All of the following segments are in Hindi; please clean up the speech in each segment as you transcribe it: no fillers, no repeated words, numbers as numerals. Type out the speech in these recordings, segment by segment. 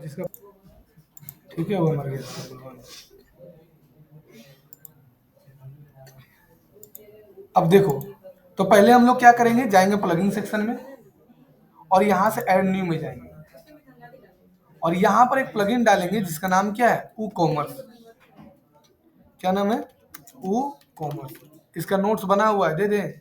जिसका ठीक है वो मर गया। अब देखो, तो पहले हम लोग क्या करेंगे, जाएंगे प्लगइन सेक्शन में और यहाँ से ऐड न्यू में जाएंगे और यहाँ पर एक प्लगइन डालेंगे जिसका नाम क्या है, ऊ कॉमर्स। क्या नाम है, ऊ कॉमर्स। इसका नोट्स बना हुआ है, दे दे।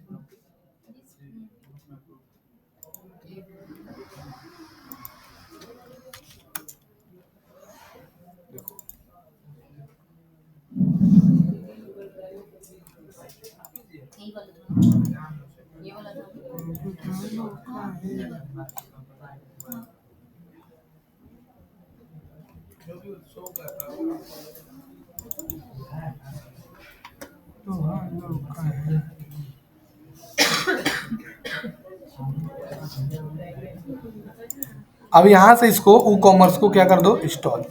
देखो ये वाला था। अब यहां से इसको ऊ कॉमर्स को क्या कर दो, इंस्टॉल।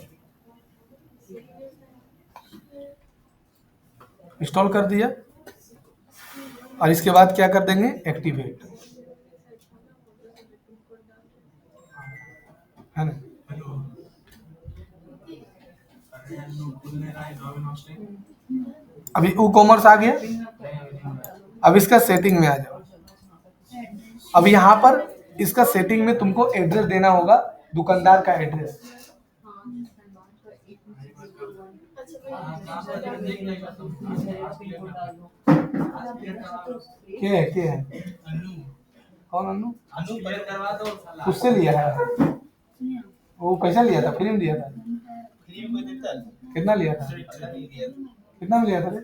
इंस्टॉल कर दिया और इसके बाद क्या कर देंगे, एक्टिवेट, है ना। अभी ऊ कॉमर्स आ गया। अब इसका सेटिंग में आ जाओ। अब यहाँ पर इसका सेटिंग में तुमको एड्रेस देना होगा, दुकानदार का एड्रेस। क्या है कौन अन्नू, उससे लिया है वो, पैसा लिया था, फ्री में दिया था। कितना लिया था, कितना में लिया था रे?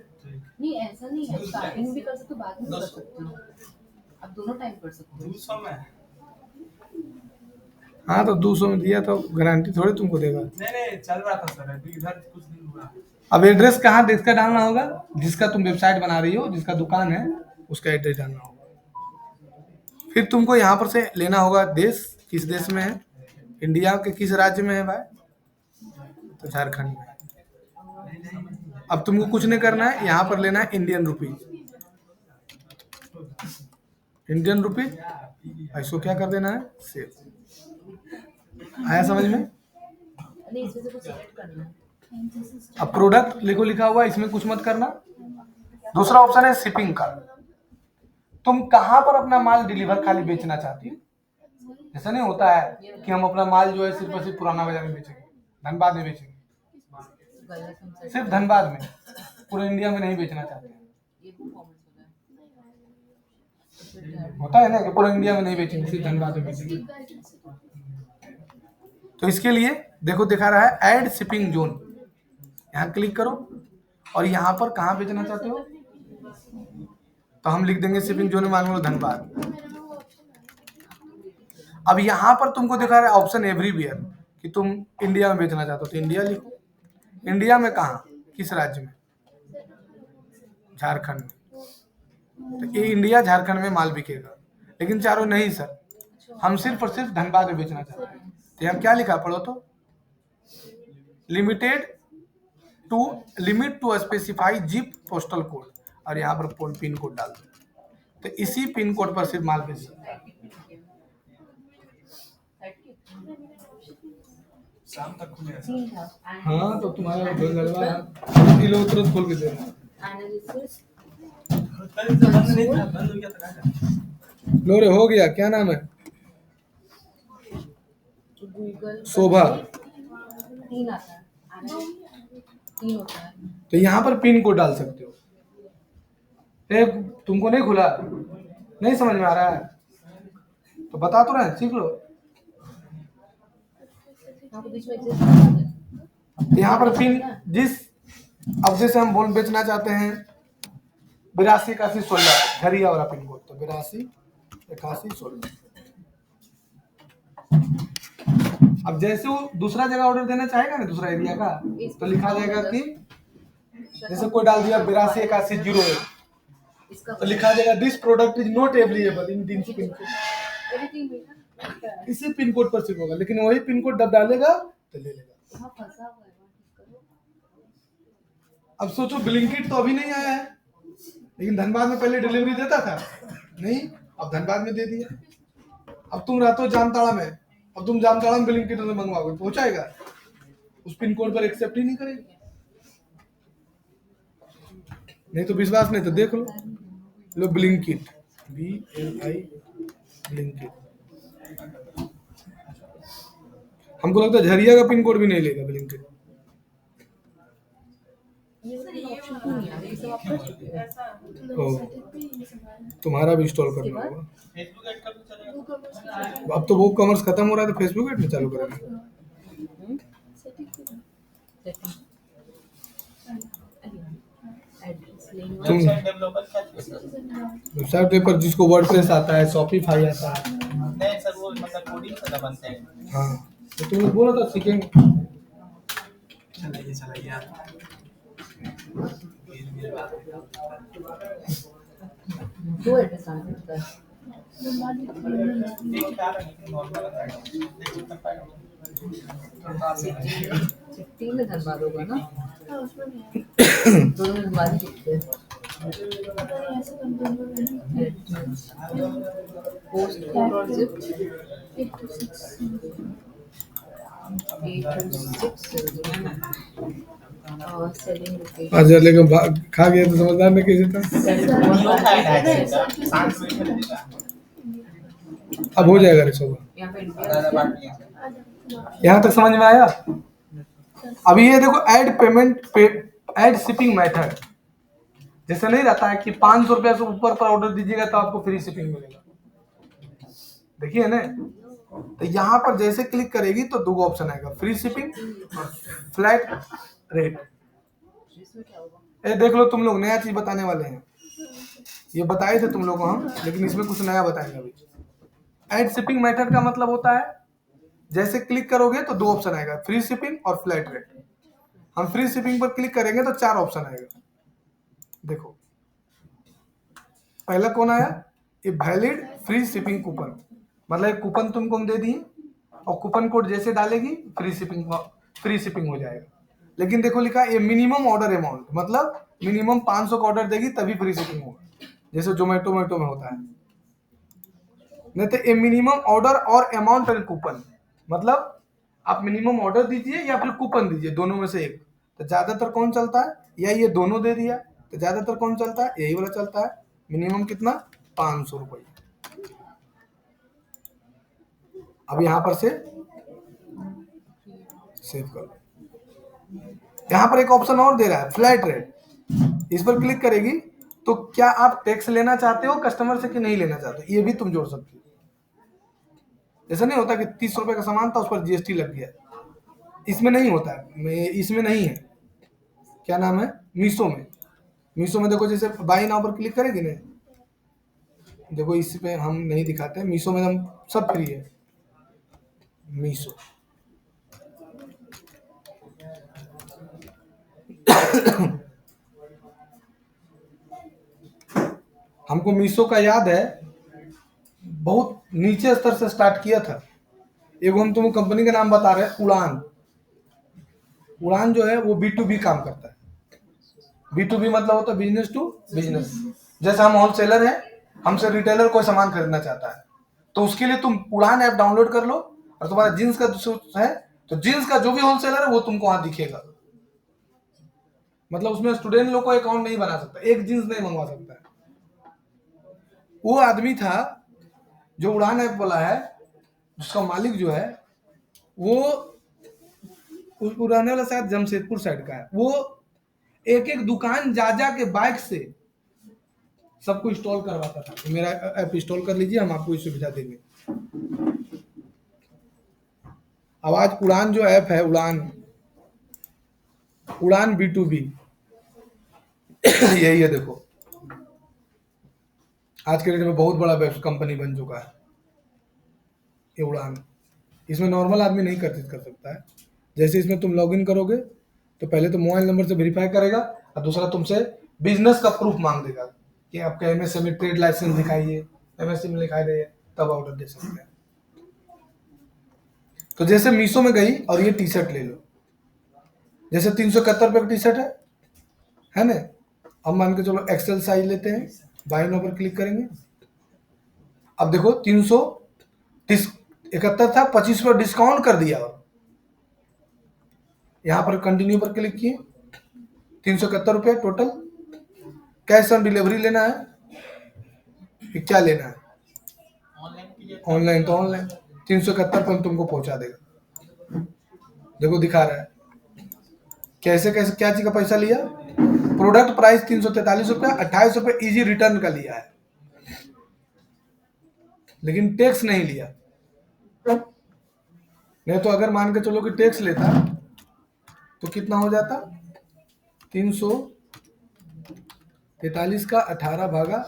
नहीं ऐसा नहीं है, स्टार्टिंग भी कर सकते हो, बाद में भी कर सकते हो, आप दोनों टाइम कर सकते हो। 200 में। हाँ तो 200 में दिया तो गारंटी थोड़ी तुमको देगा। नहीं चल रहा था सर, अभी इधर कुछ दिन हुआ। अब एड्रेस कहाँ जिसका डालना होगा, जिसका तुम वेबसाइट बना रही हो, जिसका दुकान है उसका एड्रेस डालना होगा। फिर तुमको यहाँ पर से लेना होगा देश, किस देश में है, इंडिया के किस राज्य में है भाई, तो झारखंड में। अब तुमको कुछ नहीं करना है, यहाँ पर लेना है इंडियन रुपीज। इंडियन रुपीज, इसको क्या कर देना है, सेव। आया समझ में? नहीं इसमें से कुछ सेलेक्ट करना है। अब प्रोडक्ट लिखो, लिखा हुआ है, इसमें कुछ मत करना। दूसरा ऑप्शन है शिपिंग का। तुम कहां पर अपना माल डिलीवर खाली बेचना चाहती हो। ऐसा नहीं होता है कि हम अपना माल जो है सिर्फ और सिर्फ पुराना बाजार में बेचेंगे, धनबाद में बेचेंगे, सिर्फ धनबाद में, पूरे इंडिया में नहीं बेचना चाहते हैं। ये भी कॉमर्स होता है। होता है ना कि पूरे इंडिया में नहीं बेचेंगे, सिर्फ धनबाद में बेचेंगे। तो इसके लिए देखो दिखा रहा है ऐड शिपिंग जोन, यहाँ क्लिक करो और यहाँ पर कहाँ बेचना चाहते हो, तो हम लिख देंगे शिपिंग जोन में मान लो धनबाद। अब यहाँ पर तुमको दिखा रहा है ऑप्शन एवरीवेयर कि तुम इंडिया में बेचना चाहते हो, तो इंडिया लिखो। इंडिया में कहाँ, किस राज्य में, झारखंड में, तो ये इंडिया झारखंड में माल बिकेगा। लेकिन चारों नहीं सर, हम सिर्फ और सिर्फ धनबाद में बेचना चाहते हैं, तो यहाँ क्या लिखा पढ़ो तो, limit to specify zip postal code, और यहाँ पर पिन कोड डाल दो, तो इसी पिन कोड पर सिर्फ माल बेच सकते हैं। शाम तक खुले। हाँ तो तुम्हारा किलो तुरंत खोल के दे रहा। एनालिसिस बंद नहीं था, बंद हो गया था। लो रे हो गया, क्या नाम है, गूगल शोभा। 3 आता है, 3 होता है। तो यहाँ पर पिन कोड डाल सकते हो। तुमको नहीं खुला, नहीं समझ में आ रहा है तो बता तो रहे, सीख लो। यहाँ पर पिन जिस, अब जैसे हम बोल बेचना चाहते हैं 828116 झरिया वाला पिन कोड, तो 828116। अब जैसे वो दूसरा जगह ऑर्डर देना चाहेगा ना, दूसरा एरिया का, तो लिखा जाएगा कि जैसे कोई डाल दिया 828101, तो लिखा जाएगा this product is not available in this pin code. इसी पिन कोड पर सिर्फ होगा, लेकिन वही पिन कोड जब डालेगा तो ले लेगा। अब सोचो ब्लिंकिट तो अभी नहीं आया है, लेकिन धनबाद में पहले डिलीवरी देता था नहीं, अब धनबाद में दे दिया। अब तुम रहते हो जामताड़ा में, और तुम जामताड़ा में ब्लिंकिट से मंगवाओगे पहुंचाएगा? उस पिन कोड पर एक्सेप्ट ही नहीं करेगी। नहीं तो विश्वास नहीं तो देख लो ब्लिंकिट, BLI ब्लिंकिट। हमको लगता है झरिया का पिन कोड भी नहीं लेगा ब्लिंकिट। ये वाला ऑप्शन क्यों नहीं आ रहा? ये सब आप कर चुके हो। ओ, तुम्हारा भी इंस्टॉल करना होगा। फेसबुक ऐड कर तो चलेगा। अब तो वो कॉमर्स खत्म हो रहा है तो फेसबुक ऐड में चालू करेंगे। एड्रेस लेंगे। तुम वेबसाइट डेवलपर क्या चीज़ है? वेबसाइट पेपर जिसको वर्डप्रेस आता है, शॉपिफाई आता है। नहीं सर, वो मतलब कोडिंग से बनते हैं। हाँ तो तुमने बोला था सीखेंगे। चलाइए आप। दो एड्रेस आना होता है। एक क्या है नॉर्मल है। देखो कितना पाएगा। सिटी में धनबाद होगा ना? दोनों में धनबाद ही दिखते हैं। पोस्ट कोड और जिप 826 और सेलिंग लोकेशन अच्छा लेकिन खा गया तो समझदार ने कैसे था। अब हो जाएगा रिसोवर। यहाँ पे इंडिया यहाँ तक समझ में आया? अभी ये देखो ऐड पेमेंट पे ऐड शिपिंग मेथड, जैसे नहीं रहता है कि 500 रुपया से ऊपर पर ऑर्डर दीजिएगा तो आपको फ्री शिपिंग मिलेगा। देखिए ना, तो यहाँ पर जैसे क्लिक करेगी तो दो ऑप्शन आएगा, फ्री शिपिंग और फ्लैट रेट। इसमें क्या होगा? ये देख लो, तुम लोग नया चीज बताने वाले हैं। ये बताए थे तुम लोग हम, लेकिन इसमें कुछ नया बताएंगे अभी। ऐड शिपिंग मेथड का मतलब होता है जैसे क्लिक करोगे तो दो ऑप्शन आएगा, फ्री शिपिंग और फ्लैट रेट। हम फ्री शिपिंग पर क्लिक करेंगे तो 4 ऑप्शन आएगा। देखो पहला कौन आया, ये वैलिड फ्री शिपिंग कूपन, मतलब एक कूपन तुमको हम दे दिए और कूपन कोड जैसे डालेगी फ्री शिपिंग हो जाएगा। लेकिन देखो लिखा ये मिनिमम ऑर्डर अमाउंट, मतलब मिनिमम 500 का ऑर्डर देगी तभी फ्री शिपिंग होगा, जैसे जोमेटो में होता है। नहीं तो ये मिनिमम ऑर्डर और अमाउंट एंड कूपन, मतलब आप मिनिमम ऑर्डर दीजिए या फिर कूपन दीजिए, दोनों में से एक। तो ज्यादातर कौन चलता है, या ये दोनों दे दिया तो ज्यादातर कौन चलता है, यही वाला चलता है। मिनिमम कितना, 500 रुपये। अब यहाँ पर से सेव कर लो। यहाँ पर एक ऑप्शन और दे रहा है, फ्लैट रेट। इस पर क्लिक करेगी तो क्या आप टैक्स लेना चाहते हो कस्टमर से कि नहीं लेना चाहते हो, ये भी तुम जोड़ सकते हो। ऐसा नहीं होता कि 30 रुपए का सामान था उस पर GST लग गया, इसमें नहीं होता है, इसमें नहीं है। क्या नाम है, मीशो में देखो, जैसे बाई नाउ पर क्लिक करेगी ना, देखो इस पे हम नहीं दिखाते, मीशो में हम सब फ्री है। मीशो हमको मीशो का याद है, बहुत नीचे स्तर से स्टार्ट किया था। एगो हम तुमको कंपनी का नाम बता रहे हैं, उड़ान। उड़ान जो है वो B2B काम करता है। B2B मतलब होता है बिजनेस टू बिजनेस। जैसे हम होलसेलर हैं, हमसे रिटेलर कोई सामान खरीदना चाहता है तो उसके लिए तुम उड़ान ऐप डाउनलोड कर लो, और तुम्हारा जीन्स का है तो जीन्स का जो भी होलसेलर है वो तुमको वहां दिखेगा। मतलब उसमें स्टूडेंट लोग को अकाउंट नहीं बना सकता, एक जीन्स नहीं मंगवा सकता है। वो आदमी था जो उड़ान ऐप वाला है, जिसका मालिक जो है वो उड़ाने वाला शायद जमशेदपुर साइड का है। वो एक एक दुकान जा जा के बाइक से सबको इंस्टॉल करवाता था। तो मेरा ऐप इंस्टॉल कर लीजिए, हम आपको ये सुविधा देंगे। अब आज उड़ान जो ऐप है, उड़ान B2B यही है। देखो आज के डेट में बहुत बड़ा कंपनी बन चुका है ये उड़ान। इसमें नॉर्मल आदमी नहीं कर सकता है। जैसे इसमें तुम लॉगिन करोगे तो पहले तो मोबाइल नंबर से वेरीफाई करेगा, और दूसरा तुमसे बिजनेस का प्रूफ मांग देगा कि आपका MSME ट्रेड लाइसेंस दिखाइए, MSME दिखाई दे तब ऑर्डर दे सकते हैं। तो जैसे मीशो में गई और ये टी शर्ट ले लो, जैसे 371 रुपये का टी शर्ट है ना। अब मान के चलो एक्सेल साइज लेते हैं, बाई नाउ पर क्लिक करेंगे। अब देखो 71 था, 25 पर डिस्काउंट कर दिया, और यहाँ पर कंटिन्यू पर क्लिक किए, 371 रुपये टोटल। कैश ऑन डिलीवरी लेना है कि क्या लेना है? ऑनलाइन कीजिए। ऑनलाइन तो ऑनलाइन, 371 पर तुमको पहुंचा देगा। देखो दिखा रहा है कैसे कैसे क्या चीज का पैसा लिया। प्रोडक्ट प्राइस 343 रुपया, 28 रुपये इजी रिटर्न का लिया है, लेकिन टैक्स नहीं लिया। नहीं तो अगर मान के चलो कि टैक्स लेता तो कितना हो जाता? 343 का 18 भागा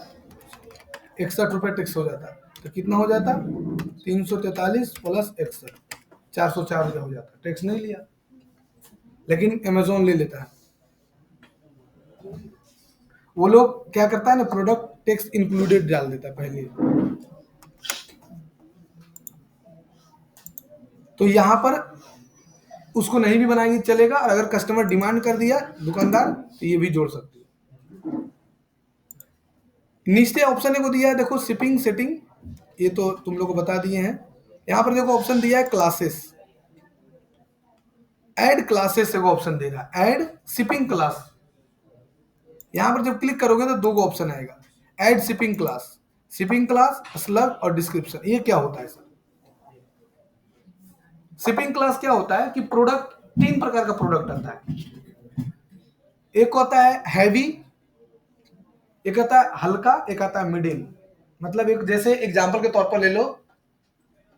61 रुपये टैक्स हो जाता, तो कितना हो जाता? 343 प्लस 61, 404 रुपये हो जाता। टैक्स नहीं लिया, लेकिन अमेजोन ले लेता है। वो लोग क्या करता है ना, प्रोडक्ट टैक्स इंक्लूडेड डाल देता है पहले। तो यहाँ पर उसको नहीं भी बनाएंगे चलेगा, और अगर कस्टमर डिमांड कर दिया दुकानदार तो ये भी जोड़ सकते हो। नीचे ऑप्शन को दिया है देखो, शिपिंग सेटिंग, ये तो तुम लोग को बता दिए हैं। यहाँ पर देखो ऑप्शन दिया है क्लासेस, ऐड क्लासेस से वो ऑप्शन देगा, ऐड शिपिंग क्लास। यहाँ पर जब क्लिक करोगे तो दो गो ऑप्शन आएगा, add shipping class, shipping class slug और डिस्क्रिप्शन। ये क्या होता है सर? शिपिंग क्लास क्या होता है कि प्रोडक्ट, 3 प्रकार का प्रोडक्ट आता है। एक होता है हैवी, एक आता है हल्का, एक आता है मिडिल। मतलब एक जैसे एग्जांपल के तौर पर ले लो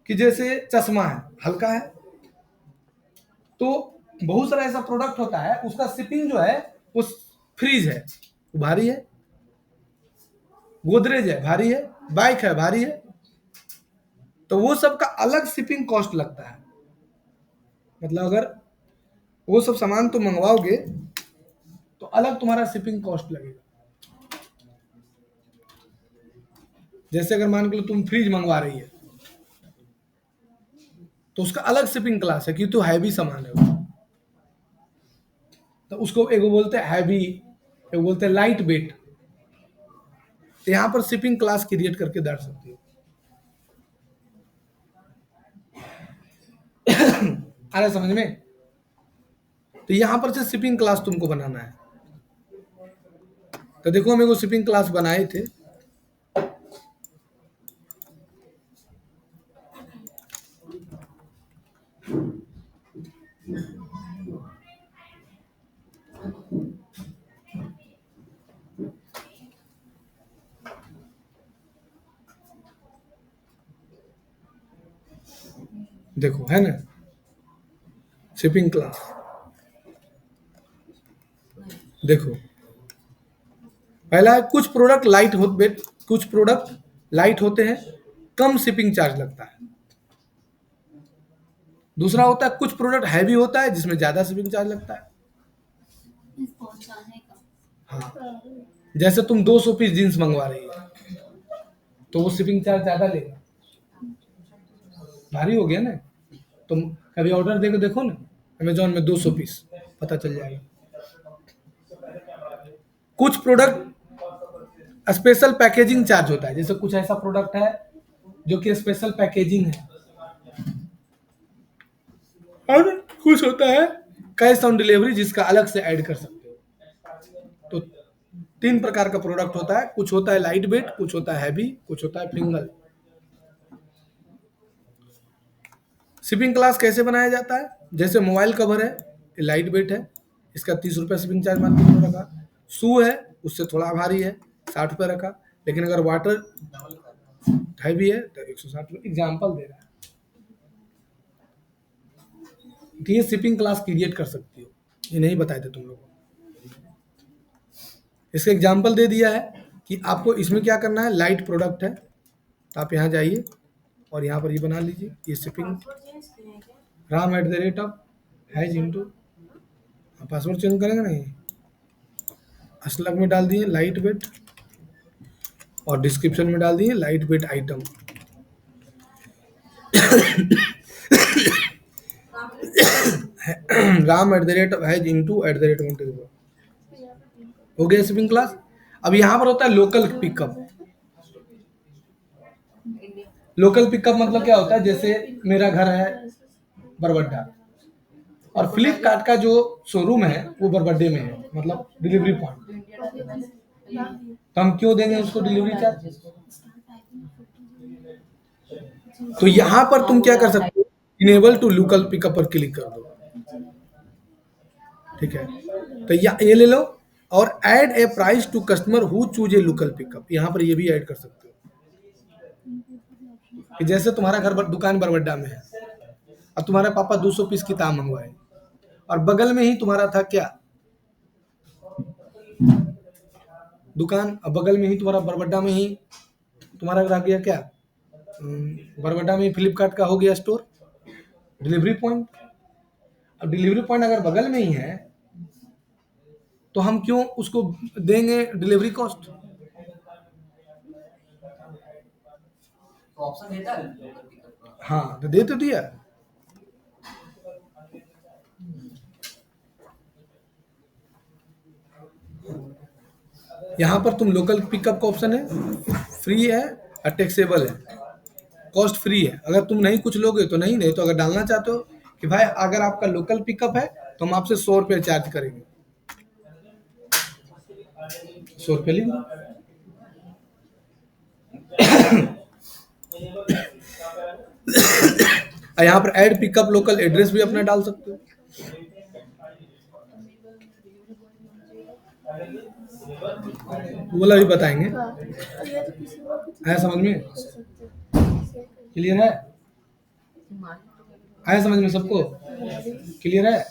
कि जैसे चश्मा है, हल्का है, तो बहुत सारा ऐसा प्रोडक्ट होता है उसका शिपिंग जो है वो फ्रीज है, वो भारी है, गोदरेज है भारी है, बाइक है भारी है, तो वो सब का अलग शिपिंग कॉस्ट लगता है। मतलब अगर वो सब सामान तुम मंगवाओगे तो अलग तुम्हारा शिपिंग कॉस्ट लगेगा। जैसे अगर मान के लो तुम फ्रिज मंगवा रही है तो उसका अलग शिपिंग क्लास है, क्योंकि तो हैवी सामान है वो। तो उसको एगो बोलते हैं हैवी, एगो बोलते हैं लाइट वेट। तो यहाँ पर शिपिंग क्लास क्रिएट करके डाल सकते हो। आ रहा है समझ में? तो यहाँ पर से शिपिंग क्लास तुमको बनाना है। तो देखो हम एगो शिपिंग क्लास बनाए थे, देखो है ना शिपिंग क्लास। देखो पहला है कुछ प्रोडक्ट लाइट होते, कुछ प्रोडक्ट लाइट होते हैं, कम शिपिंग चार्ज लगता है। दूसरा होता है कुछ प्रोडक्ट हैवी होता है जिसमें ज्यादा शिपिंग चार्ज लगता है। पहुंचाने का। हाँ, जैसे तुम 200 पीस जीन्स मंगवा रही है तो वो शिपिंग चार्ज ज्यादा लेगा, भारी हो गया ना। तुम कभी ऑर्डर देकर देखो ना अमेजोन में 200 पीस, पता चल जाएगा। कुछ प्रोडक्ट स्पेशल पैकेजिंग चार्ज होता है, जैसे कुछ ऐसा प्रोडक्ट है जो कि स्पेशल पैकेजिंग है, और कुछ होता है कैश ऑन डिलीवरी जिसका अलग से ऐड कर सकते हो। तो 3 प्रकार का प्रोडक्ट होता है, कुछ होता है लाइट वेट, कुछ होता है हैवी, कुछ होता है सिंगल। शिपिंग क्लास कैसे बनाया जाता है? जैसे मोबाइल कवर है, ये लाइट वेट है, इसका 30 रुपये शिपिंग चार्ज मान के रखा। शू है उससे थोड़ा भारी है, 60 रुपये रखा। लेकिन अगर वाटर हैवी है तो 160 रुपये। एग्जाम्पल दे रहा है, तो ये शिपिंग क्लास क्रिएट कर सकती हो, ये नहीं बताए थे तुम लोगों को। इसका एग्जाम्पल दे दिया है कि आपको इसमें क्या करना है। लाइट प्रोडक्ट है तो आप यहाँ जाइए और यहाँ पर ये बना लीजिए, ये shipping Ram @ has into, password change करेंगे नहीं, स्लग में डाल दिए लाइट वेट, और डिस्क्रिप्शन में डाल दिए light weight item. Ram @ has into @ हो गया शिपिंग क्लास। अब यहाँ पर होता है लोकल पिकअप। लोकल पिकअप मतलब क्या होता है, जैसे मेरा घर है बरबड्डा और फ्लिपकार्ट का जो शोरूम है वो बरबड्डे में है, मतलब डिलीवरी पॉइंट। तो हम क्यों देंगे उसको डिलीवरी चार्ज? तो यहाँ पर तुम क्या कर सकते हो, इनेबल टू लोकल पिकअप पर क्लिक कर दो, ठीक है। तो ये ले लो और add a price to customer who choose a local pickup, यहाँ पर ये भी ऐड कर सकते हो कि जैसे तुम्हारा दुकान बरबड्डा में है और तुम्हारे पापा 200 पीस किताब मंगवाए और बगल में ही तुम्हारा था क्या दुकान, और बगल में ही तुम्हारा बरबड्डा में ही तुम्हारा रह गया क्या, बरबड्डा में ही फ्लिपकार्ट का हो गया स्टोर, डिलीवरी पॉइंट। अब डिलीवरी पॉइंट अगर बगल में ही है तो हम क्यों उसको देंगे डिलीवरी कॉस्ट? तो ऑप्शन देता है लोकल पिकअप का। हाँ तो दे तो दिया। यहाँ पर तुम लोकल पिकअप का ऑप्शन है, फ्री है और टैक्सेबल है, कॉस्ट फ्री है। अगर तुम नहीं कुछ लोगे तो नहीं तो अगर डालना चाहते हो कि भाई अगर आपका लोकल पिकअप है तो हम आपसे 100 रुपये चार्ज करेंगे, 100 रुपये लिख दो। और यहाँ पर ऐड पिकअप लोकल एड्रेस भी अपना डाल सकते हो। वो वाला भी बताएंगे। आया समझ में? क्लियर है? आया समझ में सबको? क्लियर है?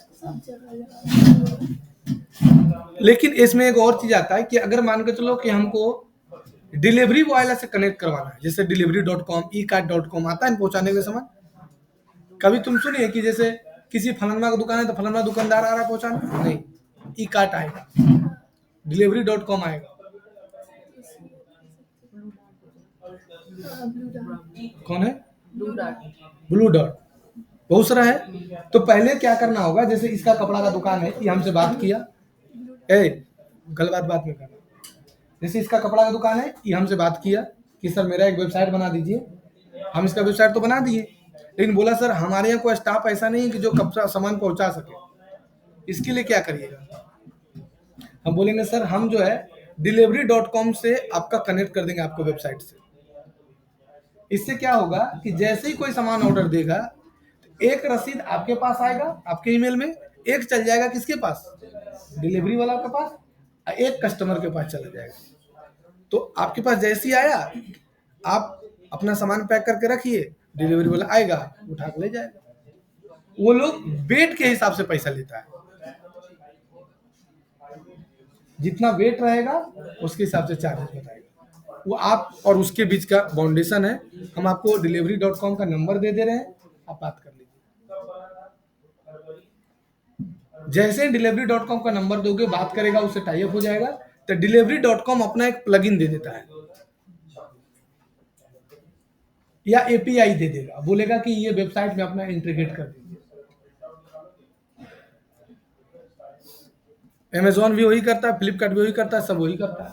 लेकिन इसमें एक और चीज आता है कि अगर मान के चलो कि हमको डिलीवरी बॉय से कनेक्ट करवाना है, जैसे delivery.com ecart.com आता है पहुंचाने के समय, कभी तुम सुनिए कि जैसे किसी फलाना का दुकान है तो फलाना दुकानदार आ रहा है पहुंचाने, नहीं, ई कार्ट आएगा, delivery.com आएगा। कौन है? ब्लू डॉट, बहुत सारा है। तो पहले क्या करना होगा, जैसे इसका कपड़ा का दुकान है, ये हमसे बात किया, गलत बात में करना। जैसे इसका कपड़ा का दुकान है, ये हमसे बात किया कि सर मेरा एक वेबसाइट बना दीजिए। हम इसका वेबसाइट तो बना दिए, लेकिन बोला सर हमारे यहाँ कोई स्टाफ ऐसा नहीं है कि जो कपड़ा सामान पहुंचा सके, इसके लिए क्या करिएगा? हम बोलेंगे सर हम जो है delivery.com से आपका कनेक्ट कर देंगे आपको वेबसाइट से। इससे क्या होगा कि जैसे ही कोई सामान ऑर्डर देगा एक रसीद आपके पास आएगा आपके ईमेल में, एक चल जाएगा किसके पास, डिलीवरी वाला के पास, और एक कस्टमर के पास चला जाएगा। तो आपके पास जैसे ही आया आप अपना सामान पैक करके रखिए, डिलीवरी वाला आएगा उठा के ले जाएगा। वो लोग वेट के हिसाब से पैसा लेता है, जितना वेट रहेगा उसके हिसाब से चार्जेस बताएगा। वो आप और उसके बीच का बाउंडेशन है। हम आपको delivery.com का नंबर दे दे रहे हैं, आप बात कर लीजिए। जैसे delivery.com का नंबर दोगे बात करेगा, उससे टाई अप हो जाएगा। तो delivery.com अपना एक प्लगइन दे देता है या एपीआई दे देगा, बोलेगा कि ये वेबसाइट में अपना इंटीग्रेट कर दीजिए। अमेजोन भी वही करता है, फ्लिपकार्ट भी वही करता है, सब वही करता है।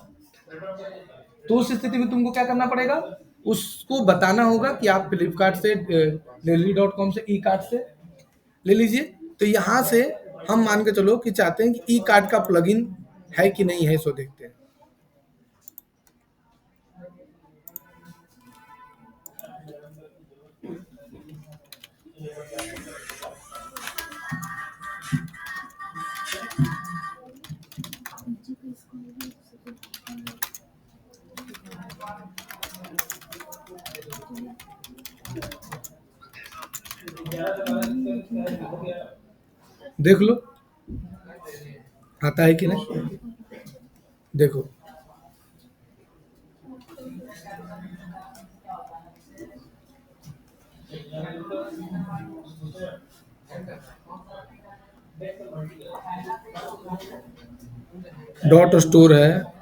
तो उस स्थिति में तुमको क्या करना पड़ेगा, उसको बताना होगा कि आप फ्लिपकार्ट से delivery.com से ई कार्ट से ले लीजिए। तो यहाँ से हम मान के चलो कि चाहते हैं कि ई कार्ट का प्लगइन है कि नहीं है, सो देखते हैं। देख लो आता है कि नहीं, देखो डॉट स्टोर है,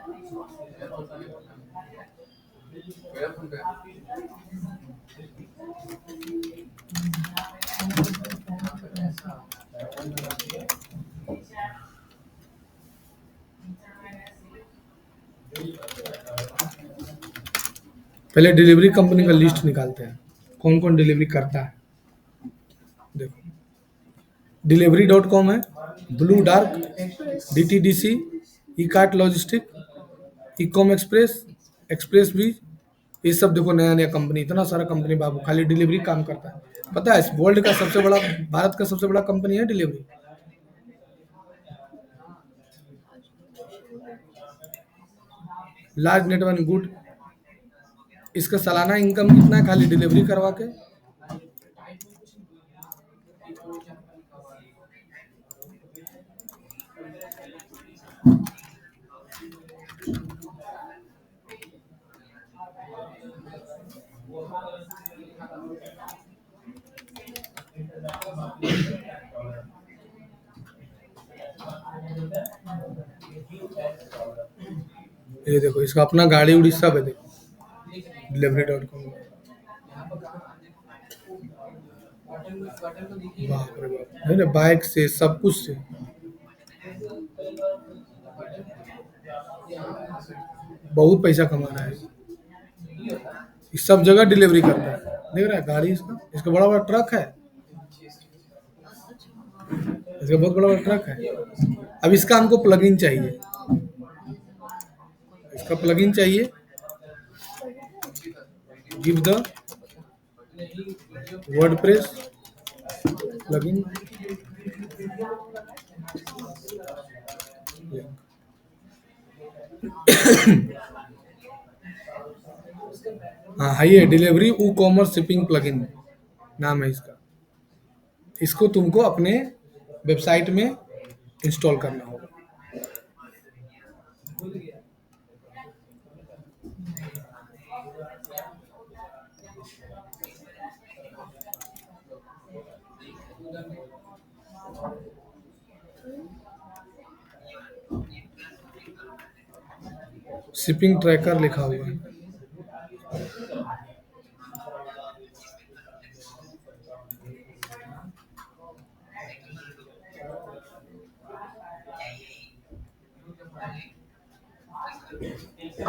पहले डिलीवरी कंपनी का लिस्ट निकालते हैं, कौन कौन डिलीवरी करता है। देखो, डिलीवरी.com है, blue dart, DTDC, e kart logistic, ecom express, express भी, ये सब देखो नया नया कंपनी, इतना सारा कंपनी बाबू खाली डिलीवरी काम करता है। पता है वर्ल्ड का सबसे बड़ा, भारत का सबसे बड़ा कंपनी है डिलीवरी। लार्ज नेटवर्क गुड, इसका सालाना इनकम कितना है खाली डिलीवरी करवा के? ये देखो इसका अपना गाड़ी उड़ी सब है, देखो डिलीवरी.com। बाप रे बाप, है ना, बाइक से सब कुछ से बहुत पैसा कमा रहा है। ये सब जगह डिलीवरी करता है, देख रहा है गाड़ी इसका, इसका बड़ा बड़ा ट्रक है, इसका बहुत बड़ा बड़ा ट्रक है। अब इसका हमको प्लगइन चाहिए, इसका प्लगइन चाहिए, गिव द वर्डप्रेस प्लगइन। हाँ है, ये delivery e commerce shipping plugin नाम है इसका। इसको तुमको अपने वेबसाइट में इंस्टॉल करना होगा। शिपिंग ट्रैकर लिखा हुआ है।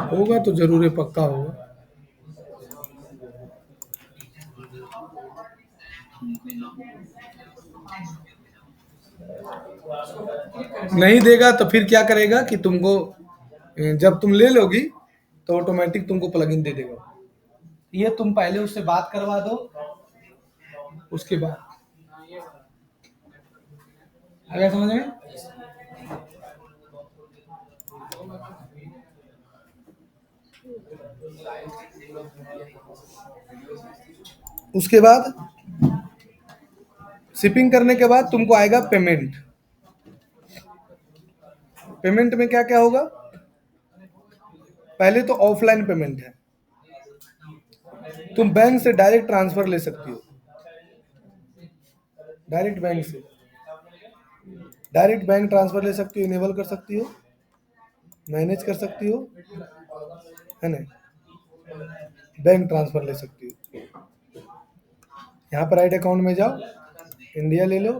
होगा तो जरूर है, पक्का होगा। नहीं देगा तो फिर क्या करेगा कि तुमको जब तुम ले लोगी तो ऑटोमेटिक तुमको प्लगइन दे देगा। ये तुम पहले उससे बात करवा दो, उसके बाद आगे समझ में। उसके बाद शिपिंग करने के बाद तुमको आएगा पेमेंट। पेमेंट में क्या क्या होगा? पहले तो ऑफलाइन पेमेंट है, तुम बैंक से डायरेक्ट ट्रांसफर ले सकती हो, डायरेक्ट बैंक से डायरेक्ट बैंक ट्रांसफर ले सकती हो, इनेबल कर सकती हो, मैनेज कर सकती हो, है ना, बैंक ट्रांसफर ले सकती हो। यहाँ पर ऐड अकाउंट में जाओ, इंडिया ले लो,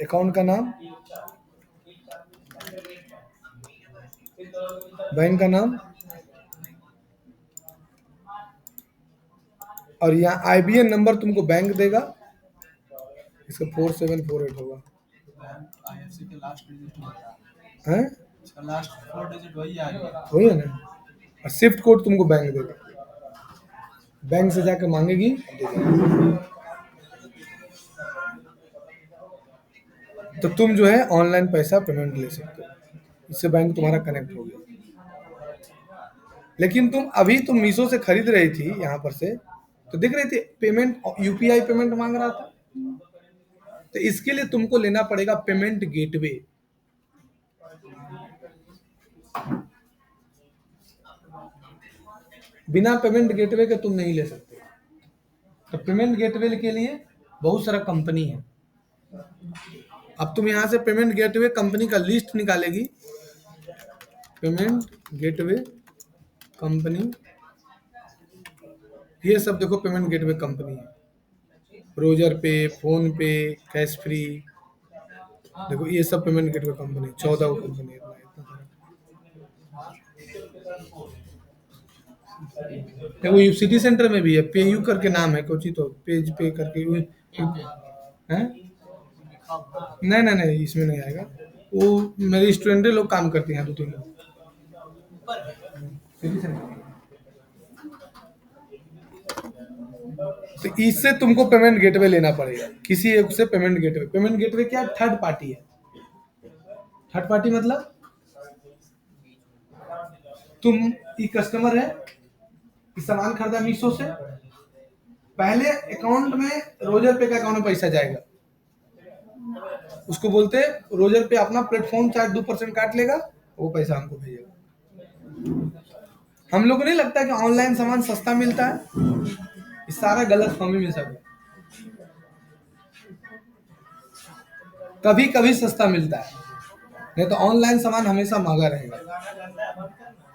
अकाउंट का नाम, बैंक का नाम, और यहाँ IBN नंबर तुमको बैंक देगा, इसका 4748 होगा, IFC के लास्ट डिजिट होता है, है, इसका लास्ट 4 डिजिट वही आएगा। वही है ना। और स्विफ्ट कोड तुमको बैंक देगा, बैंक से जाके मांगेगी, दे देगा। तो तुम जो है ऑनलाइन पैसा पेमेंट ले सकते हो, इससे बैंक तुम्हारा कनेक्ट हो गया। लेकिन तुम मीशो से खरीद रही थी, यहाँ पर से तो देख रही थी पेमेंट UPI पेमेंट मांग रहा था, तो इसके लिए तुमको लेना पड़ेगा पेमेंट गेटवे। बिना पेमेंट गेटवे के तुम नहीं ले सकते। तो पेमेंट गेटवे के लिए बहुत सारा कंपनी है। अब तुम यहाँ से पेमेंट गेटवे कंपनी का लिस्ट निकालेगी, पेमेंट गेटवे कंपनी, ये सब देखो पेमेंट गेटवे कंपनी है, रोजर पे, फोन पे, कैश फ्री, देखो ये सब पेमेंट गेटवे कंपनी, 14 कंपनी है, इतना सारा। देखो सिटी सेंटर में भी है, पेयू करके नाम है, कुछ ही तो पेज पे करके हैं। नहीं नहीं नहीं, इसमें नहीं आएगा। वो मेरे स्टूडेंट लोग काम करते हैं 2-3 लोग सिटी सेंटर। तो इससे तुमको पेमेंट गेटवे लेना पड़ेगा, किसी एक से पेमेंट गेटवे। पेमेंट गेटवे क्या, थर्ड पार्टी है। थर्ड पार्टी मतलब तुम ई कस्टमर है, ई सामान खरीदा मीशो से, पहले अकाउंट में रोजर पे का अकाउंट में पैसा जाएगा, उसको बोलते हैं रोजर पे अपना प्लेटफॉर्म चार्ज 2% काट लेगा, वो पैसा हमको भेजेगा। हम लोग को नहीं लगता कि ऑनलाइन सामान सस्ता मिलता है, ये सारा गलत फहमी में सब है। कभी कभी सस्ता मिलता है, नहीं तो ऑनलाइन सामान हमेशा महंगा रहेगा।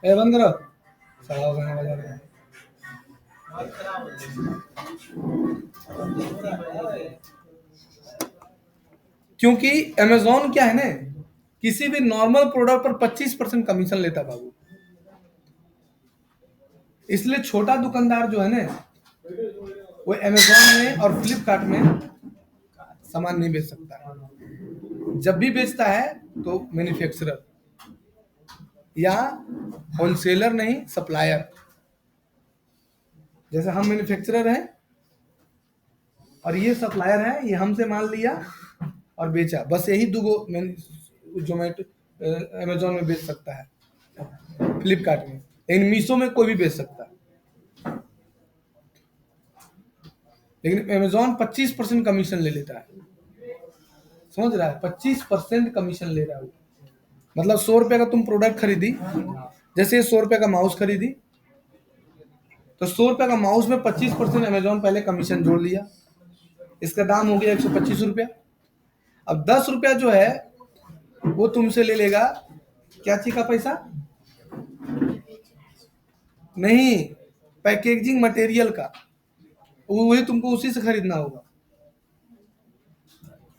ए बंद करो, साला गाना बजा रहे हैं। क्योंकि अमेजोन क्या है ना, किसी भी नॉर्मल प्रोडक्ट पर 25% कमीशन लेता बाबू। इसलिए छोटा दुकानदार जो है ना, वो अमेजोन में और फ्लिपकार्ट में सामान नहीं बेच सकता। जब भी बेचता है तो मैन्युफैक्चरर या होलसेलर, नहीं सप्लायर। जैसे हम मैन्युफैक्चरर हैं और ये सप्लायर है, ये हमसे माल लिया और बेचा, बस यही दो जोमेटो अमेजोन में बेच सकता है, फ्लिपकार्ट में। लेकिन मीशो में कोई भी बेच सकता है। लेकिन अमेजोन 25% कमीशन ले लेता है, समझ रहा है? 25% कमीशन ले रहा है। मतलब 100 रुपए का तुम प्रोडक्ट खरीदी, जैसे 100 रुपए का माउस खरीदी, तो 100 रुपए का माउस में 25% अमेजोन पहले कमीशन जोड़ लिया, इसका दाम हो गया 125 रुपया। अब 10 रुपया जो है वो तुमसे ले लेगा, क्या चीज का पैसा? नहीं, पैकेजिंग मटेरियल का, वही तुमको उसी से खरीदना होगा।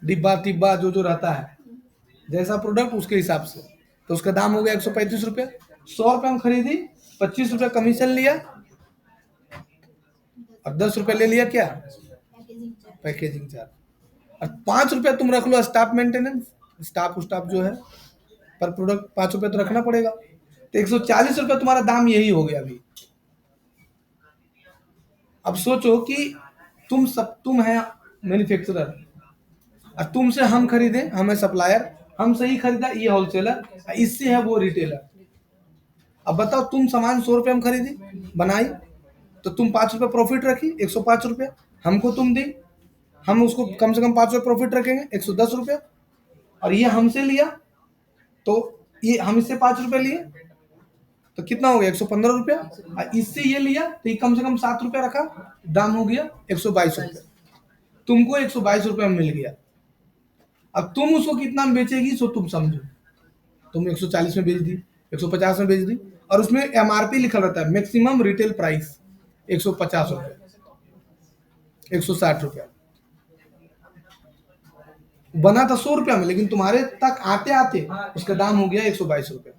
डिब्बा टिब्बा जो जो रहता है, जैसा प्रोडक्ट उसके हिसाब से, तो उसका दाम हो गया 135 रुपया। 100 रुपये हम खरीदी, 25 रुपया कमीशन लिया और 10 रुपया ले लिया क्या, पैकेजिंग चार्ज। और 5 रुपया तुम रख लो स्टाफ मेंटेनेंस, स्टाफ जो है पर प्रोडक्ट 5 रुपया तो रखना पड़ेगा, तो 140 रुपया तुम्हारा दाम यही हो गया अभी। अब सोचो कि तुम है मैन्युफैक्चरर और तुमसे हम खरीदे, हमें सप्लायर, हमसे ही खरीदा ये होलसेलर, इससे है वो रिटेलर। अब बताओ, तुम सामान 100 रुपये में खरीदी बनाई, तो तुम 5 रुपये प्रॉफिट रखी, 105 रुपये हमको तुम दी, हम उसको कम से कम 5 रुपये प्रॉफिट रखेंगे, 110 रुपये। और ये हमसे लिया, तो ये हम इससे 5 रुपये लिए, तो कितना हो गया 115 रुपया। और इससे ये लिया तो ये कम से कम 7 रुपया रखा, दाम हो गया 122 रुपये। तुमको 122 रुपये में मिल गया। अब तुम उसको कितना में बेचेगी सो तुम समझो। तुम 140 में बेच दी, 150 में बेच दी, और उसमें एमआरपी लिखा रहता है, मैक्सिमम रिटेल प्राइस 150 रुपये, 160 रुपया। बना था 100 रुपया में, लेकिन तुम्हारे तक आते आते उसका दाम हो गया 122 रुपया।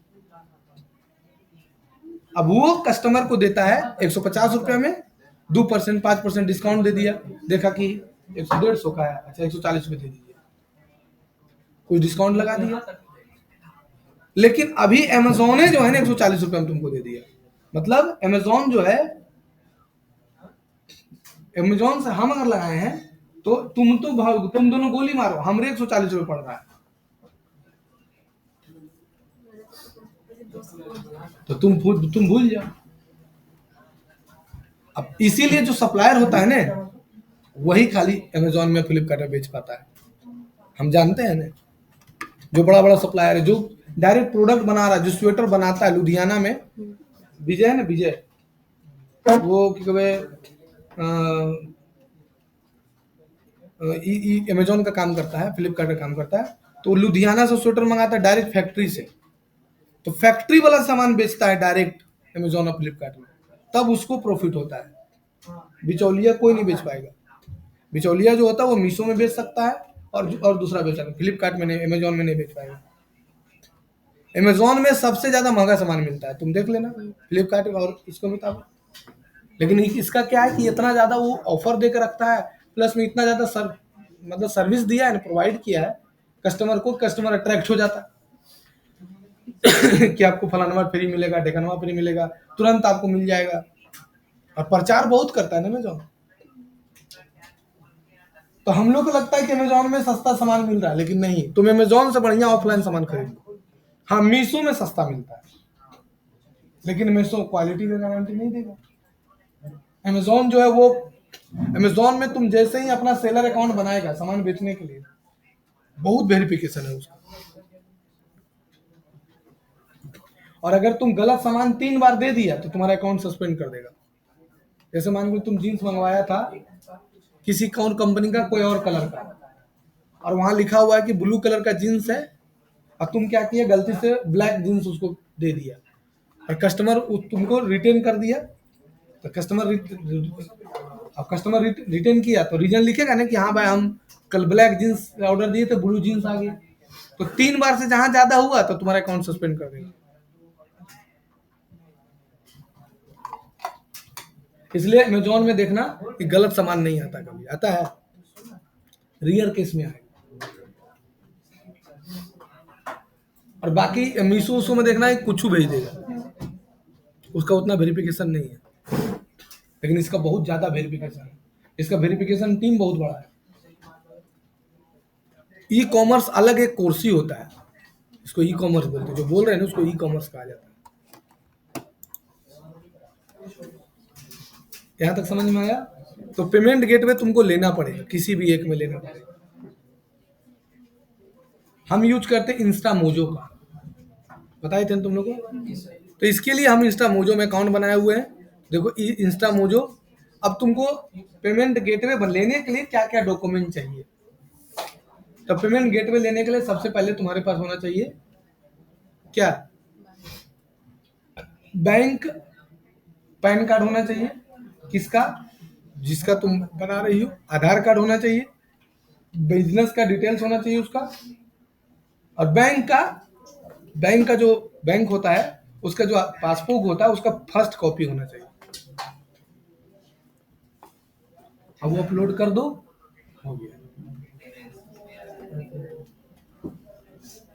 अब वो कस्टमर को देता है 150 रुपया में 2% 5% डिस्काउंट दे दिया, देखा कि 150 का है, अच्छा 140 रुपये दे दीजिए, कुछ डिस्काउंट लगा दिया। लेकिन अभी अमेजोन जो है ना 140 रुपये में तुमको दे दिया, मतलब अमेजोन जो है, अमेजोन से हम अगर लगाए हैं तो तुम दोनों गोली मारो, हमरे 140 रुपये पड़ रहा है, तो तुम भूल जाओ। अब इसीलिए जो सप्लायर होता है ना, वही खाली अमेजोन में फ्लिपकार्ट में बेच पाता है। हम जानते हैं ना, जो बड़ा बड़ा सप्लायर है, जो डायरेक्ट प्रोडक्ट बना रहा है, जो स्वेटर बनाता है लुधियाना में, विजय है ना, विजय, वो अमेजोन का काम करता है, फ्लिपकार्ट का काम करता है, तो लुधियाना से स्वेटर मंगाता है डायरेक्ट फैक्ट्री से, तो फैक्ट्री वाला सामान बेचता है डायरेक्ट अमेजोन और फ्लिपकार्ट में, तब उसको प्रॉफिट होता है। बिचौलिया कोई नहीं बेच पाएगा। बिचौलिया जो होता है वो मीशो में बेच सकता है और दूसरा बेच सकता है, फ्लिपकार्ट में नहीं, अमेजोन में नहीं बेच पाएगा। अमेजोन में सबसे ज्यादा महंगा सामान मिलता है, तुम देख लेना फ्लिपकार्ट और इसको मुताबिक। लेकिन इसका क्या है कि इतना ज्यादा वो ऑफर देकर रखता है, प्लस में इतना ज्यादा मतलब सर्विस दिया है, प्रोवाइड किया है कस्टमर को, कस्टमर अट्रैक्ट हो जाता है कि आपको फलाना फ्री मिलेगा, ढेकनवा फ्री मिलेगा, तुरंत आपको मिल जाएगा। और प्रचार बहुत करता है ना अमेजोन। तो हम लोग को लगता है कि अमेजोन में सस्ता सामान मिल रहा है, लेकिन नहीं, तुम अमेजोन से बढ़िया ऑफलाइन सामान खरीदो। हाँ, मीशो में सस्ता मिलता है, लेकिन मीशो क्वालिटी का गारंटी नहीं देगा। अमेजोन जो है वो, अमेजोन में तुम जैसे ही अपना सेलर अकाउंट बनाएगा सामान बेचने के लिए, बहुत वेरिफिकेशन है उसका। और अगर तुम गलत सामान 3 बार दे दिया तो तुम्हारा अकाउंट सस्पेंड कर देगा। जैसे मान लो तुम जीन्स मंगवाया था किसी कौन कंपनी का, कोई और कलर का, और वहां लिखा हुआ है कि ब्लू कलर का जीन्स है, और तुम क्या किया, गलती से ब्लैक जीन्स उसको दे दिया, और कस्टमर तुमको रिटर्न कर दिया। तो कस्टमर रिटर्न किया तो रीजन लिखेगा ना कि हाँ भाई हम कल ब्लैक जीन्स ऑर्डर दिए थे, ब्लू जीन्स आ गया। तो 3 बार से जहां ज्यादा हुआ तो तुम्हारा अकाउंट सस्पेंड कर देगा। इसलिए अमेजोन में देखना कि गलत सामान नहीं आता, कभी आता है, रियर केस में आएगा। और बाकी मीशो में देखना है कुछ भेज देगा, उसका उतना वेरिफिकेशन नहीं है, लेकिन इसका बहुत ज्यादा वेरिफिकेशन है। इसका वेरिफिकेशन टीम बहुत बड़ा है। ई कॉमर्स अलग एक कोर्स ही होता है, इसको ई कॉमर्स बोलते हैं, जो बोल रहे हैं ना उसको ई कॉमर्स कहा जाता है। यहां तक समझ में आया? तो पेमेंट गेटवे तुमको लेना पड़ेगा, किसी भी एक में लेना पड़ेगा। हम यूज करते हैं इंस्टा मोजो का, बताए थे तुम लोग को। तो इसके लिए हम इंस्टा मोजो में अकाउंट बनाए हुए हैं। देखो इंस्टा मोजो, अब तुमको पेमेंट गेटवे लेने के लिए क्या क्या डॉक्यूमेंट चाहिए। तो पेमेंट गेटवे लेने के लिए सबसे पहले तुम्हारे पास होना चाहिए क्या, बैंक पैन कार्ड होना चाहिए, किसका, जिसका तुम बना रही हो। आधार कार्ड होना चाहिए, बिजनेस का डिटेल्स होना चाहिए उसका, और बैंक का जो बैंक होता है उसका जो पासबुक होता है उसका फर्स्ट कॉपी होना चाहिए। अब वो अपलोड कर दो, हो गया।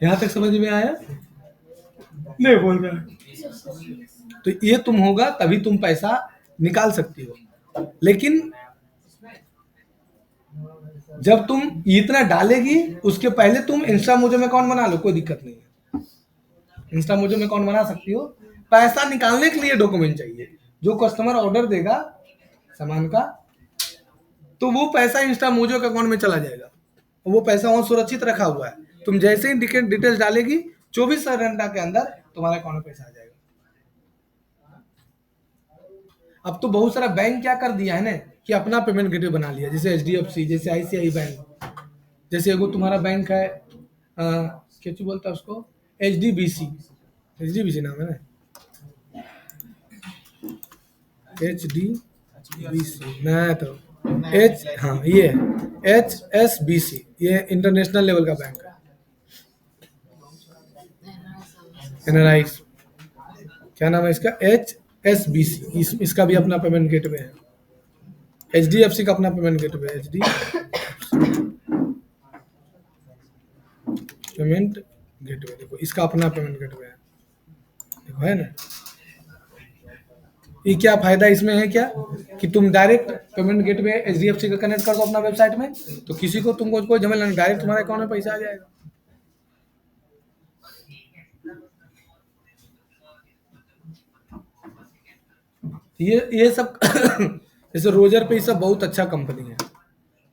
यहां तक समझ में आया? नहीं बोल रहा है। तो ये तुम होगा तभी तुम पैसा निकाल सकती हो, लेकिन जब तुम इतना डालेगी उसके पहले तुम इंस्टा मोजो में अकाउंट बना लो, कोई दिक्कत नहीं है। इंस्टा मोजो में अकाउंट बना सकती हो। पैसा निकालने के लिए डॉक्यूमेंट चाहिए। जो कस्टमर ऑर्डर देगा सामान का, तो वो पैसा इंस्टा मोजो के अकाउंट में चला जाएगा, वो पैसा वहां सुरक्षित रखा हुआ है। तुम जैसे ही डिटेल्स डालेगी 24 घंटा के अंदर तुम्हारे अकाउंट में पैसा आ जाएगा। अब तो बहुत सारा बैंक क्या कर दिया है ना कि अपना पेमेंट गेटवे बना लिया, जैसे HDFC, जैसे ICICI बैंक, जैसे एगो तुम्हारा बैंक है क्या बोलता है उसको, HDBC नाम है ना, HDBC नहीं तो हाँ ये HSBC, ये इंटरनेशनल लेवल का बैंक है। NRI क्या नाम है इसका, HSBC, इसका भी अपना पेमेंट गेटवे है। HDFC का अपना पेमेंट गेटवे है, पेमेंट गेटवे। देखो इसका अपना पेमेंट गेटवे है, देखो है ना। ये क्या फायदा इसमें है क्या कि तुम डायरेक्ट पेमेंट गेटवे HDFC का कनेक्ट कर दो अपना वेबसाइट में, तो किसी को तुमको कोई झमेला नहीं, डायरेक्ट तुम्हारे अकाउंट में पैसा आ जाएगा। ये सब जैसे रोजर पे ये सब बहुत अच्छा कंपनी है।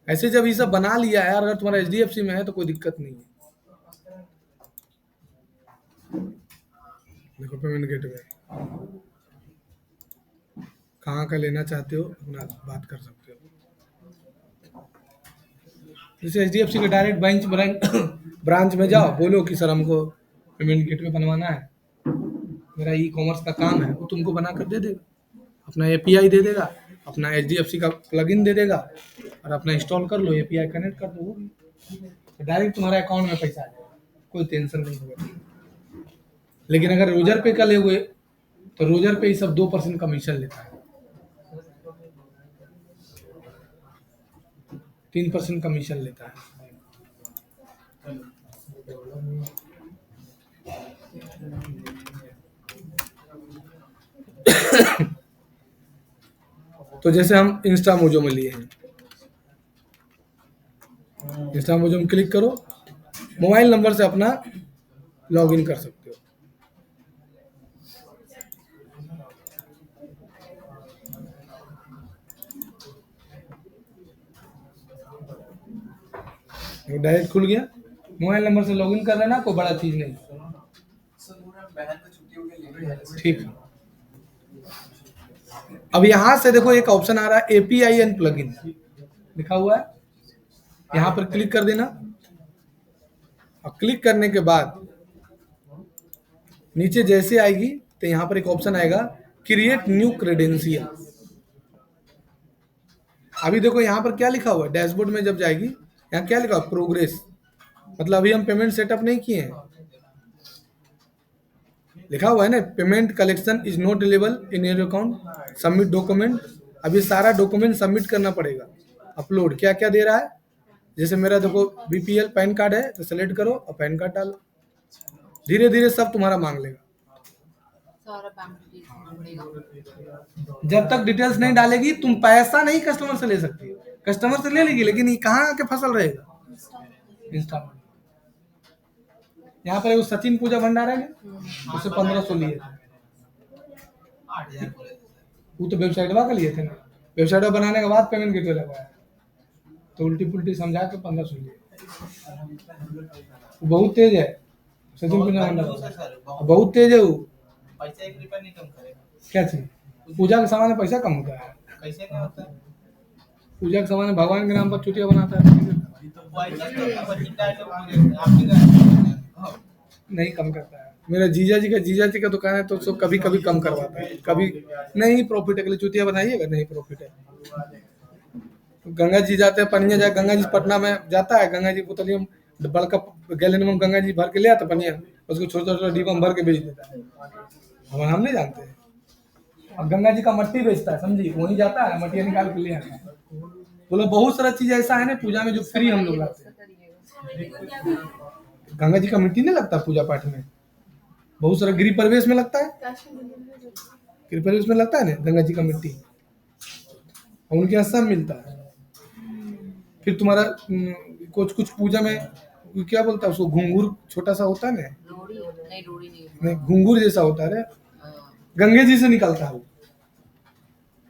ऐसे जब ये सब बना लिया है, अगर तुम्हारा HDFC में है तो कोई दिक्कत नहीं है। देखो पेमेंट गेटवे कहाँ का लेना चाहते हो अपना बात कर सकते हो। जैसे HDFC के डायरेक्ट ब्रांच में जाओ, बोलो कि सर हमको पेमेंट गेटवे बनवाना है, मेरा ई कॉमर्स का काम है, वो तुमको बना कर दे देगा। अपना API दे देगा, अपना HDFC का प्लगइन दे देगा, और अपना इंस्टॉल कर लो, API कनेक्ट कर दो, तो डायरेक्ट तुम्हारे अकाउंट में पैसा आ जाएगा, कोई टेंशन नहीं होगा। लेकिन अगर रोजर पे का ले हुए तो रोजर पे ही सब 2% कमीशन लेता है, 3% कमीशन लेता है। तो जैसे हम इंस्टा मोजो में लिए हैं, इंस्टा मोजो में क्लिक करो, मोबाइल नंबर से अपना लॉगिन कर सकते हो। डायरेक्ट खुल गया, मोबाइल नंबर से लॉगिन कर लेना, कोई बड़ा चीज नहीं। बहन को छुट्टी हो गई, ठीक है। अब यहां से देखो एक ऑप्शन आ रहा है एपीआई एंड प्लगइन लिखा हुआ है, यहां पर क्लिक कर देना। और क्लिक करने के बाद नीचे जैसे आएगी तो यहां पर एक ऑप्शन आएगा क्रिएट न्यू क्रेडेंशियल। अभी देखो यहाँ पर क्या लिखा हुआ है, डैशबोर्ड में जब जाएगी यहाँ क्या लिखा हुआ, प्रोग्रेस, मतलब अभी हम पेमेंट सेटअप नहीं किए हैं। लिखा हुआ है ना, payment collection is not available in your account, submit document. अभी सारा डॉक्यूमेंट सबमिट करना पड़ेगा। अपलोड क्या क्या दे रहा है, जैसे मेरा देखो बीपीएल पैन कार्ड है तो सेलेक्ट करो और पैन कार्ड डालो। धीरे धीरे सब तुम्हारा मांग लेगा। सारा बैंक डिटेल्स देना पड़ेगा। जब तक डिटेल्स नहीं डालेगी तुम पैसा नहीं कस्टमर से ले सकती हो, कस्टमर से ले लेगी लेकिन ये कहाँ आके फसल रहेगा, इंस्टा। यहाँ पर एगो सचिन पूजा भंडार है ना, उससे 1500 लिए थे, 8,000 बोले थे। वो तो वेबसाइट का लिए थे ना, वेबसाइट बनाने के बाद पेमेंट गेटवे लगवाया, तो उल्टी पुल्टी समझा के 1500 लिए। वो बहुत तेज है सचिन पूजा भंडार, बहुत तेज है वो। पैसा 1 रुपया नहीं कम करेगा। क्या चीज, पूजा के सामान में पैसा कम होता है, कैसे क्या होता है? पूजा के सामान में भगवान के नाम पर चुटिया बनाता है, तो पैसा तो अब हिंदा है तो आपके का नहीं कम करता है। मेरा जीजा जी का दुकान है तो उसको कभी कभी कम करवाता है, कभी नहीं प्रॉफिट है, के लिए चुतिया बनाइएगा, नहीं प्रॉफिट है। तो गंगा जी जाते हैं पनिया जाए, गंगा जी पटना में जाता है, गंगा जी बोतलिया बड़का गैलन में गंगा जी भर के ले आता पनिया, उसको छोटा छोटा डिब्बा में भर के बेच देता है। हम नहीं जानते हैं। और गंगा जी का मट्टी बेचता है, समझी, वहीं जाता है मट्टिया निकाल के ले आता है। बोलो बहुत सारा चीज ऐसा है ना पूजा में जो फ्री हम लोग लाते हैं। गंगा जी का मिट्टी नहीं लगता पूजा पाठ में, बहुत सारा गृह प्रवेश में लगता है, गृह प्रवेश में लगता है ना गंगा जी का मिट्टी, और उनके यहाँ सब मिलता है। फिर तुम्हारा कुछ कुछ पूजा में वो क्या बोलता है उसको, घुंघूर छोटा सा होता है ना, रोड़ी नहीं, रोड़ी नहीं। नहीं घुंघूर जैसा होता है, गंगे जी से निकलता है वो,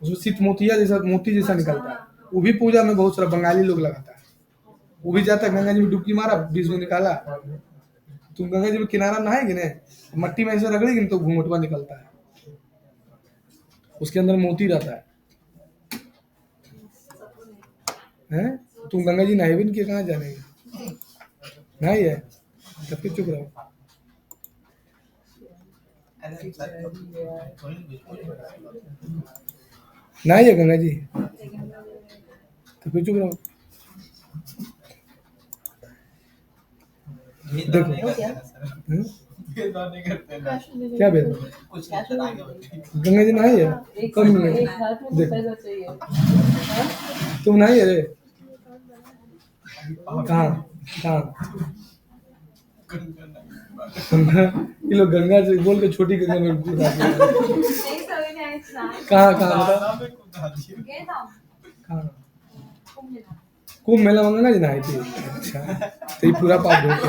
उसमें शीत मोतिया जैसा मोती जैसा निकलता है, वो भी पूजा में बहुत सारा बंगाली लोग लगाता है। वो भी जाता है गंगा जी में डुबकी मारा, बीच में निकाला। तुम गंगा जी में किनारा नहाएगी ना, मट्टी में ऐसे रगड़ेगी तो घूंघटवा निकलता है, उसके अंदर मोती रहता है। हैं? तुम गंगा जी नहाए भी नहीं, कहाँ जानेगी, नहाई है तब फिर चुप रहो। नहाई है गंगा जी तो फिर चुप रहो। देखो क्या भेद, कुछ आगे बढ़ते। गंगा जी नहाई है कब नहीं, देखो तुम नहाई है रे, कहाँ कहाँ ये लोग गंगा जी बोल के छोटी गंगा में कूदा दिया। कहाँ कहाँ कहाँ, कुंभ मेला में गंगा जी नहाई थी, अच्छा तो ये पूरा पाप धो के।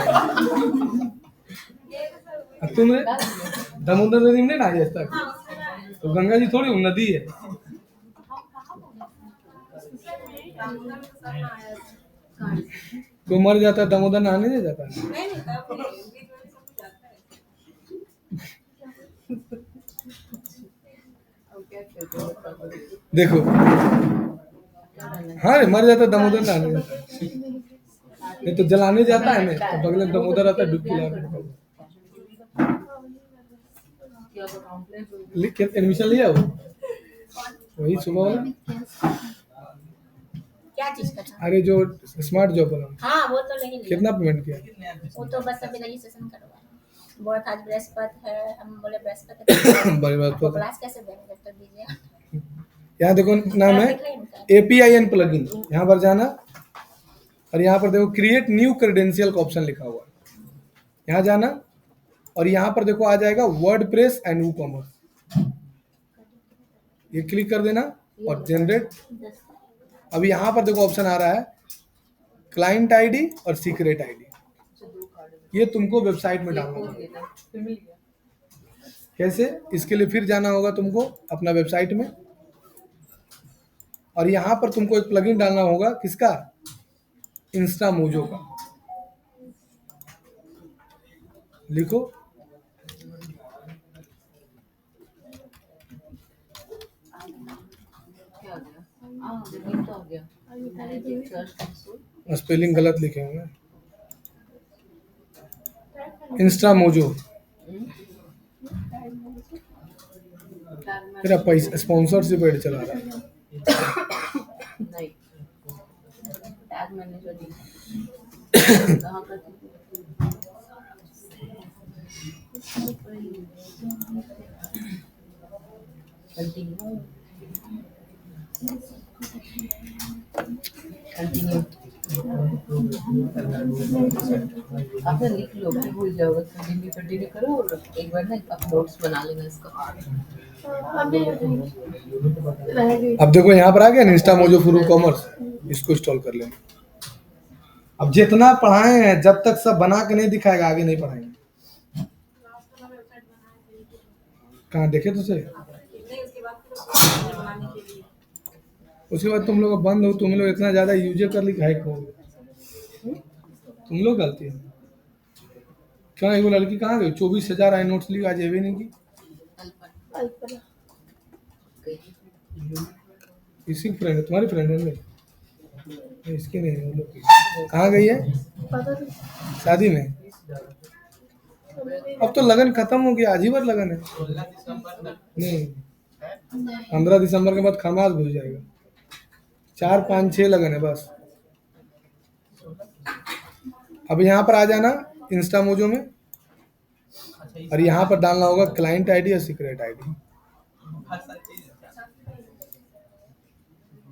अब तुम दामोदर नदी में नहीं नहाई आज तक, तो गंगा जी थोड़ी नदी है। कोई मर जाता है दामोदर नहाने नहीं जाता है। देखो हाँ रे, मर जाता है दामोदर नहाने जाता है, नहीं तो जलाने जाता है ना, तो बगल में दामोदर आता है डुबकी लगा के निकलता है। लेकिन एडमिशन लिया वो वही सुबह वाला, क्या चीज का था? अरे जो स्मार्ट जॉब वाला, हाँ वो तो नहीं लिया, कितना पेमेंट किया, वो तो बस अभी रजिस्ट्रेशन करवाया। बहुत आज बृहस्पति है, हम बोले बृहस्पति बड़ी बात तो पता क्लास कैसे देंगे, तो दीजिए। यहाँ देखो नाम है APIN प्लगइन, यहाँ पर जाना और यहाँ पर देखो क्रिएट न्यू क्रेडेंशियल का ऑप्शन लिखा हुआ है, यहाँ जाना और यहाँ पर देखो आ जाएगा वर्डप्रेस एंड वूकॉमर्स, ये क्लिक कर देना और जनरेट। अभी यहाँ पर देखो ऑप्शन आ रहा है क्लाइंट आईडी और सीक्रेट आईडी, ये तुमको वेबसाइट में डालना होगा। फिर मिल गया। कैसे? इसके लिए फिर जाना होगा तुमको अपना वेबसाइट में और यहाँ पर तुमको एक प्लगइन डालना होगा, किसका? इंस्टामोजो का। लिखो क्या आ गया? हाँ, लिंक तो आ गया। Search console. स्पेलिंग गलत लिखे होंगे। इंस्टामोजो मेरा पैसा स्पॉन्सरशिप एड चला रहा है। नहीं, टैग मैनेजर नहीं। कहाँ करती हूँ? कंटिन्यू कंटिन्यू आपने लिख लो, फिर भूल जाओगे। कंटिन्यू करो और एक बार ना आप नोट्स बना लेना इसका। अब देखो यहाँ पर आ गया इंस्टामोजो फॉर कॉमर्स, इसको इंस्टॉल कर लेना। अब जितना पढ़ाए हैं जब तक सब बना के नहीं दिखाएगा आगे नहीं पढ़ाएंगे। कहाँ देखे तुझे? उसके बाद तुम लोग बंद हो, तुम लोग इतना ज्यादा यूज कर ली है तुम लोग गलती है। क्यों एगो लड़की कहाँ गई? 24,000 आई नोट्स ली, आज एवे नहीं की। इसी फ्रेंड है, तुम्हारी फ्रेंड है नहीं? इसकी नहीं है, वो लोग की। कहाँ गई है? शादी में। अब तो लगन खत्म हो गया, आज ही बार लगन है। 16 दिसंबर तक नहीं, 15 दिसंबर के बाद खरमास भूल जाएगा। 4, 5, 6 लगन है बस। अब यहाँ पर आ जाना इंस्टामोजो में और यहाँ पर डालना होगा क्लाइंट आईडी और सीक्रेट आईडी। हर साल चीज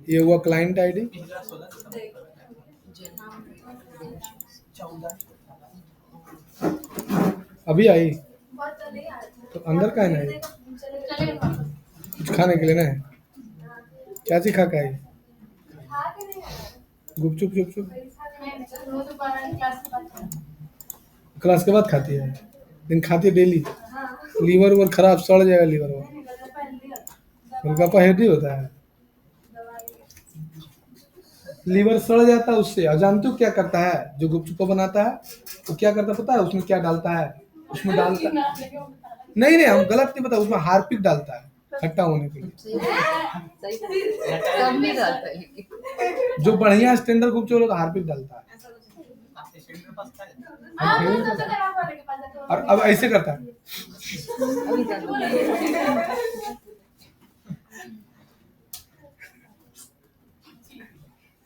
ये हुआ क्लाइंट आईडी। पिछला 16 दिसंबर 14 अभी आई तो अंदर का है ना ये? कुछ खाने के लिए ना है? क्या चीज खा के आई? गुपचुप चुप क्लास के बाद खाती है, दिन खाती है डेली। लीवर वो खराब, सड़ जाएगा लीवर वो। उनका पहेटी होता है, लीवर सड़ जाता है उससे। और जानते हो क्या करता है जो गुपचुप बनाता है? वो क्या करता है पता है? उसमें क्या डालता है? उसमें डालता नहीं, हम गलत नहीं पता, उसमें हार्पिक डालता है खट्टा होने के लिए। सही कम नहीं डालता है लेकिन। जो बढ़िया स्टैंडर्ड गुपचुप होता है हार्पिक डालता है। आपके शेड्यूल पास था। और अब ऐसे करता है, अभी डालो।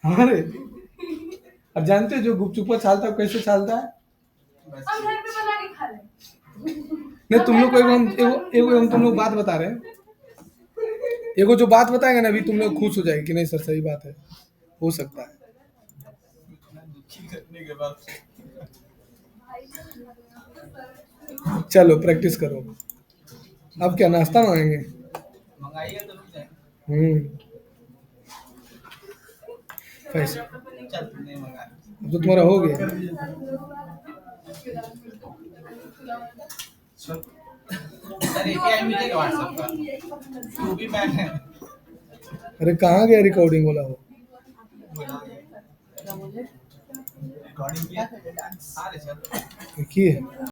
हमारे। और जानते हो जो गुपचुप छालता है कैसे छालता है? नहीं, तुम लोग को एगो हम तुम लोग बात बता रहे हैं। एगो जो बात बताएंगे ना अभी तुम लोग खुश हो जाएगी कि नहीं सर सही बात है, हो सकता है। दुखी करने के बाद चलो प्रैक्टिस करो। अब क्या नाश्ता मांगेंगे? मंगाइए तो रुक जाए। पैसे चल नहीं मंगा। अब तो तुम्हारा हो गया। सर एपीआई मिलेगा व्हाट्सएप का, वो भी बैन है। अरे कहाँ गया रिकॉर्डिंग वाला हो? क्या बोले? रिकॉर्डिंग किया। अरे सर की है